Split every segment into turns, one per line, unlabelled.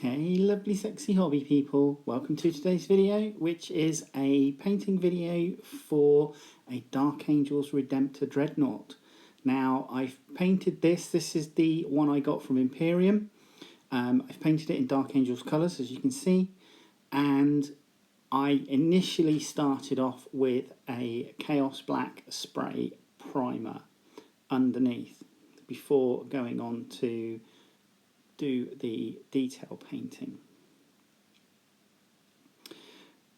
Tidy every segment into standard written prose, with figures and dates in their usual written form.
Hey lovely sexy hobby people, welcome to today's video, which is a painting video for a Dark Angels Redemptor Dreadnought. Now I've painted this is the one I got from Imperium. I've painted it in Dark Angels colours, as you can see, and I initially started off with a Chaos Black spray primer underneath before going on to do the detail painting.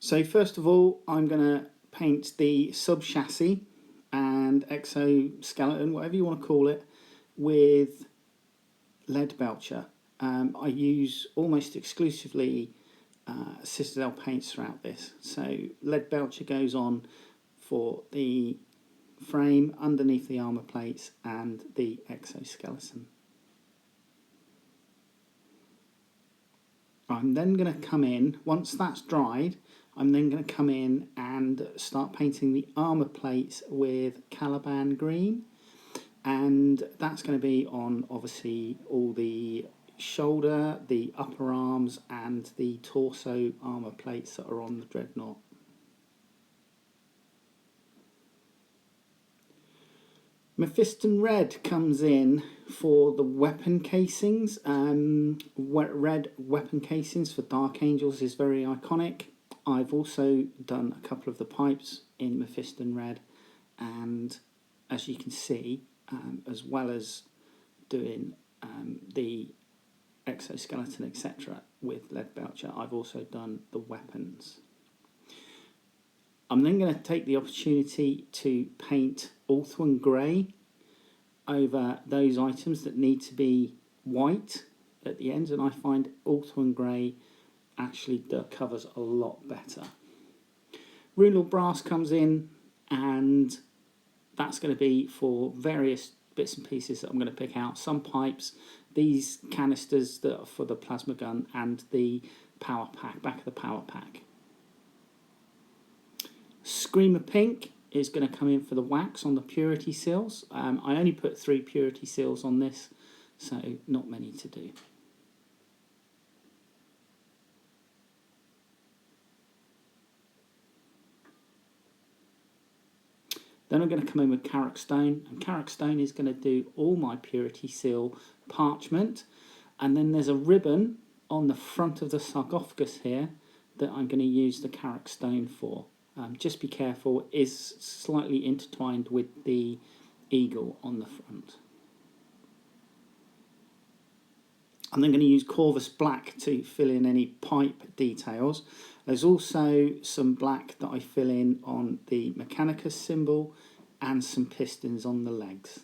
So first of all, I'm going to paint the sub chassis and exoskeleton, whatever you want to call it, with lead belcher. I use almost exclusively Citadel paints throughout this. So lead belcher goes on for the frame, underneath the armour plates and the exoskeleton. I'm then going to come in, once that's dried, I'm then going to come in and start painting the armour plates with Caliban green, and that's going to be on obviously all the shoulder, the upper arms and the torso armour plates that are on the Dreadnought. Mephiston Red comes in for the weapon casings. Red weapon casings for Dark Angels is very iconic. I've also done a couple of the pipes in Mephiston Red, and as you can see, as well as doing the exoskeleton etc. with lead belcher, I've also done the weapons. I'm then going to take the opportunity to paint Ulthuan Grey over those items that need to be white at the end, and I find Ulthuan Grey actually covers a lot better. Runelord Brass comes in, and that's going to be for various bits and pieces that I'm going to pick out. Some pipes, these canisters that are for the plasma gun, and the power pack, back of the power pack. Screamer Pink is going to come in for the wax on the purity seals. I only put 3 purity seals on this, so not many to do. Then I'm going to come in with Carrack Stone, and Carrack Stone is going to do all my purity seal parchment, and then there's a ribbon on the front of the sarcophagus here that I'm going to use the Carrack Stone for. Just be careful, it is slightly intertwined with the eagle on the front. I'm then going to use Corvus Black to fill in any pipe details. There's also some black that I fill in on the Mechanicus symbol and some pistons on the legs.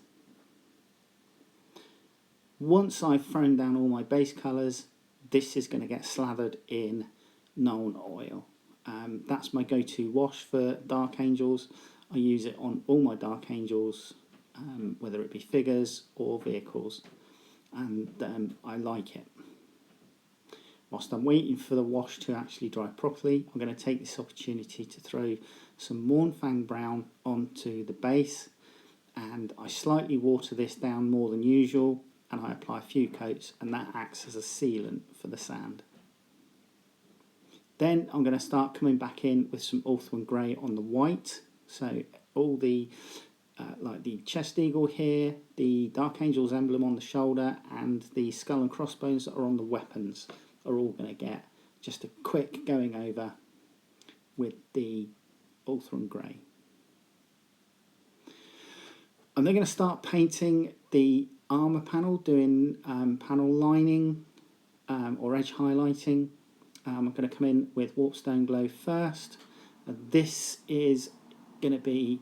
Once I've thrown down all my base colours, this is going to get slathered in Nuln Oil. That's my go-to wash for Dark Angels. I use it on all my Dark Angels, whether it be figures or vehicles, and I like it. Whilst I'm waiting for the wash to actually dry properly, I'm going to take this opportunity to throw some Mournfang Brown onto the base, and I slightly water this down more than usual, and I apply a few coats, and that acts as a sealant for the sand. Then I'm going to start coming back in with some Ulthuan Grey on the white. So all the, like the chest eagle here, the Dark Angels emblem on the shoulder, and the skull and crossbones that are on the weapons are all going to get just a quick going over with the Ulthuan Grey. I'm then going to start painting the armour panel, doing panel lining or edge highlighting. I'm going to come in with Warpstone Glow first. This is going to be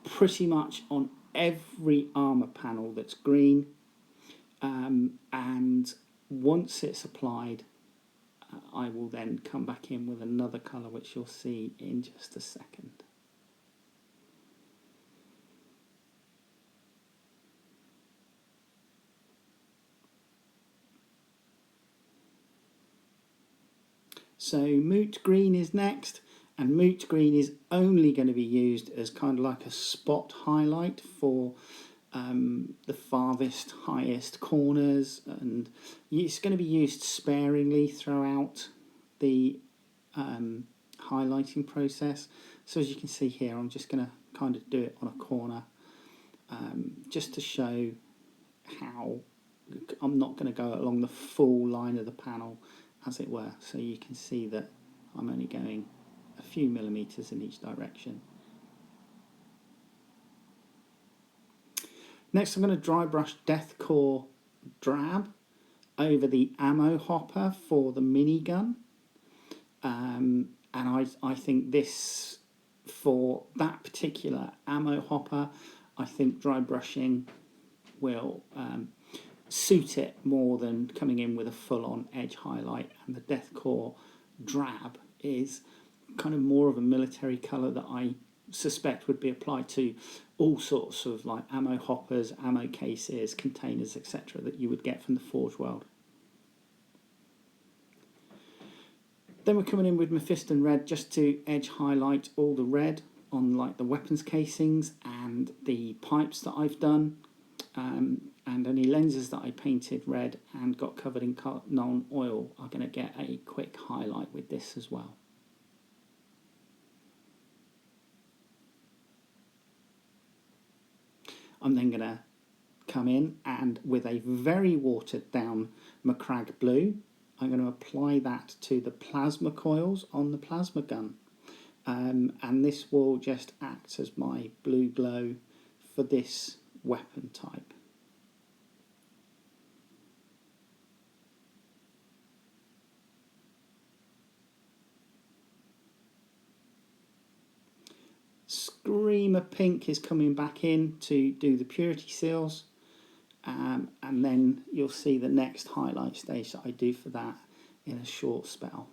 pretty much on every armour panel that's green, and once it's applied, I will then come back in with another colour which you'll see in just a second. So Moot Green is next, and Moot Green is only going to be used as kind of like a spot highlight for the farthest, highest corners, and it's going to be used sparingly throughout the highlighting process. So as you can see here, I'm just going to kind of do it on a corner, just to show how I'm not going to go along the full line of the panel, as it were. So you can see that I'm only going a few millimeters in each direction. Next, I'm going to dry brush Deathcore Drab over the ammo hopper for the minigun. And I think this, for that particular ammo hopper, I think dry brushing will suit it more than coming in with a full-on edge highlight. And the Deathcore Drab is kind of more of a military colour that I suspect would be applied to all sorts of like ammo hoppers, ammo cases, containers, etc. that you would get from the Forge World. Then we're coming in with Mephiston Red just to edge highlight all the red on like the weapons casings and the pipes that I've done, and any lenses that I painted red and got covered in Nuln Oil are going to get a quick highlight with this as well. I'm then going to come in and with a very watered down Macragge Blue, I'm going to apply that to the plasma coils on the plasma gun. And this will just act as my blue glow for this weapon type. Screamer Pink is coming back in to do the purity seals, and then you'll see the next highlight stage that I do for that in a short spell.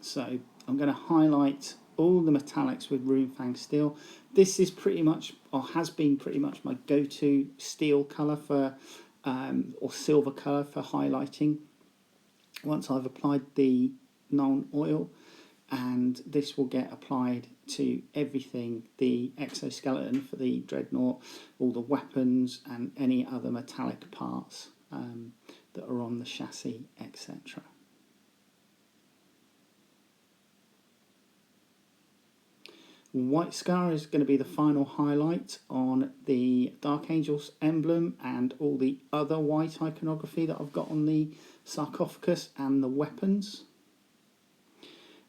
So I'm going to highlight all the metallics with Runefang Steel. This is pretty much, or has been pretty much, my go-to steel colour for, or silver colour for highlighting. Once I've applied the Nuln Oil, and this will get applied to everything, the exoskeleton for the Dreadnought, all the weapons and any other metallic parts that are on the chassis, etc. White Scar is going to be the final highlight on the Dark Angels emblem and all the other white iconography that I've got on the sarcophagus and the weapons.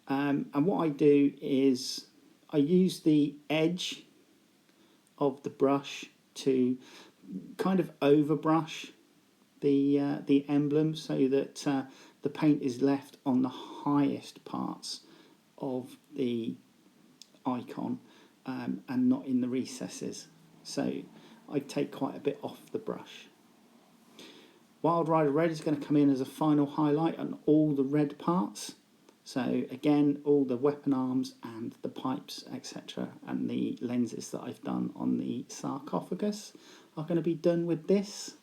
And what I do is I use the edge of the brush to kind of overbrush the emblem so that the paint is left on the highest parts of the icon and not in the recesses. So I take quite a bit off the brush. Wild Rider Red is going to come in as a final highlight on all the red parts. So again, all the weapon arms and the pipes, etc., and the lenses that I've done on the sarcophagus are going to be done with this.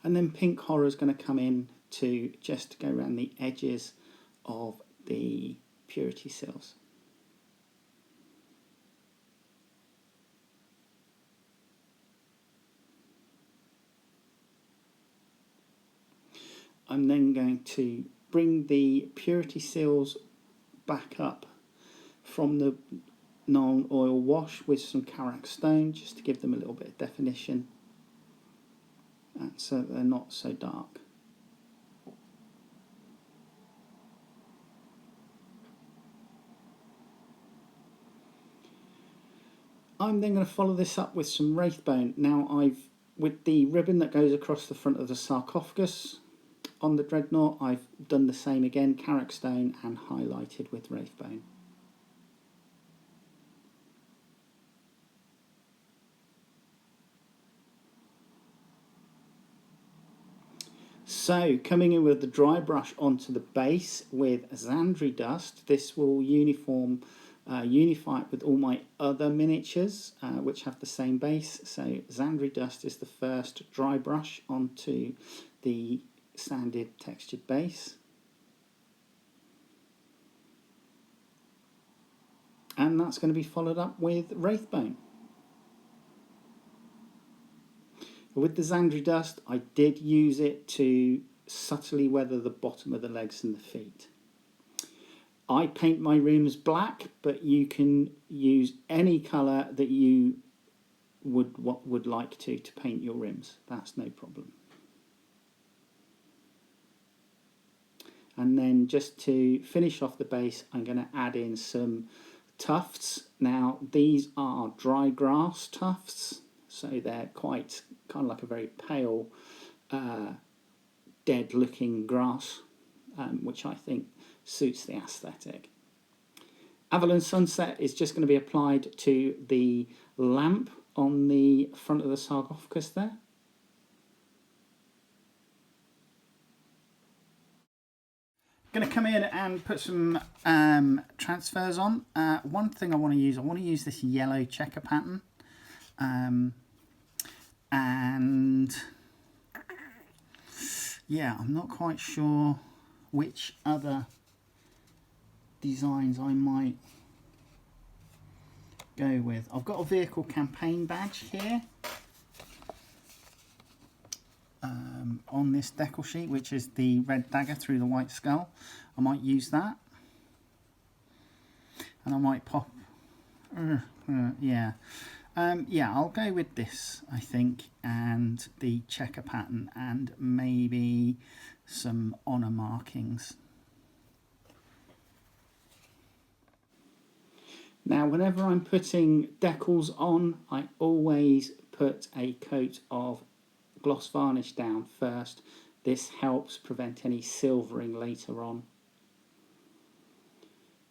And then Pink Horror is going to come in to just go around the edges of the purity seals. I'm then going to bring the purity seals back up from the Nuln Oil wash with some Karak stone just to give them a little bit of definition, and so they're not so dark. I'm then going to follow this up with some Wraithbone. Now with the ribbon that goes across the front of the sarcophagus on the Dreadnought, I've done the same again, Karak stone, and highlighted with Wraithbone. So coming in with the dry brush onto the base with Xandri Dust, this will uniform unify it with all my other miniatures which have the same base. So Xandri Dust is the first dry brush onto the sanded textured base. And that's going to be followed up with Wraithbone. With the Xandri Dust, I did use it to subtly weather the bottom of the legs and the feet. I paint my rims black, but you can use any colour that you would like to paint your rims. That's no problem. And then just to finish off the base, I'm going to add in some tufts. Now these are dry grass tufts, so they're quite kind of like a very pale, dead looking grass, which I think suits the aesthetic. Avalon Sunset is just going to be applied to the lamp on the front of the sarcophagus there. Going to come in and put some transfers on. One thing I want to use this yellow checker pattern. And yeah, I'm not quite sure which other designs I might go with. I've got a vehicle campaign badge here on this decal sheet, which is the red dagger through the white skull. I might use that, and I might pop yeah, I'll go with this, I think, and the checker pattern, and maybe some honour markings. Now, whenever I'm putting decals on, I always put a coat of gloss varnish down first. This helps prevent any silvering later on.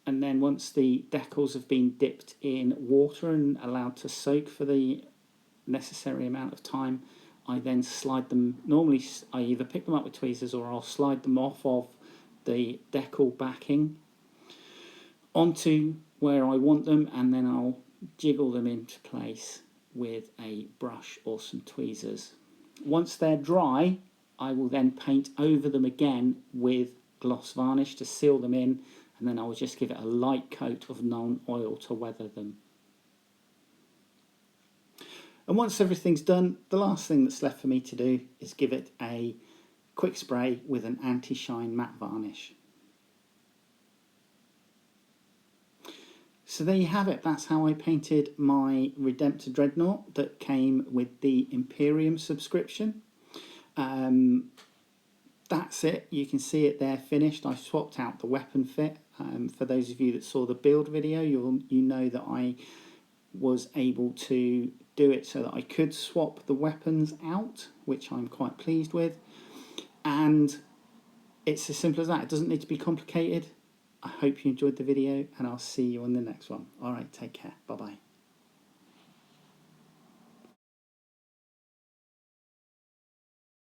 And then once the decals have been dipped in water and allowed to soak for the necessary amount of time, I then slide them. Normally I either pick them up with tweezers or I'll slide them off of the decal backing onto where I want them, and then I'll jiggle them into place with a brush or some tweezers. Once they're dry, I will then paint over them again with gloss varnish to seal them in, and then I will just give it a light coat of non-oil to weather them. And once everything's done, the last thing that's left for me to do is give it a quick spray with an anti-shine matte varnish. So there you have it. That's how I painted my Redemptor Dreadnought that came with the Imperium subscription. That's it. You can see it there finished. I swapped out the weapon fit. For those of you that saw the build video, you know that I was able to do it so that I could swap the weapons out, which I'm quite pleased with. And it's as simple as that. It doesn't need to be complicated. I hope you enjoyed the video, and I'll see you on the next one. All right, take care. Bye-bye.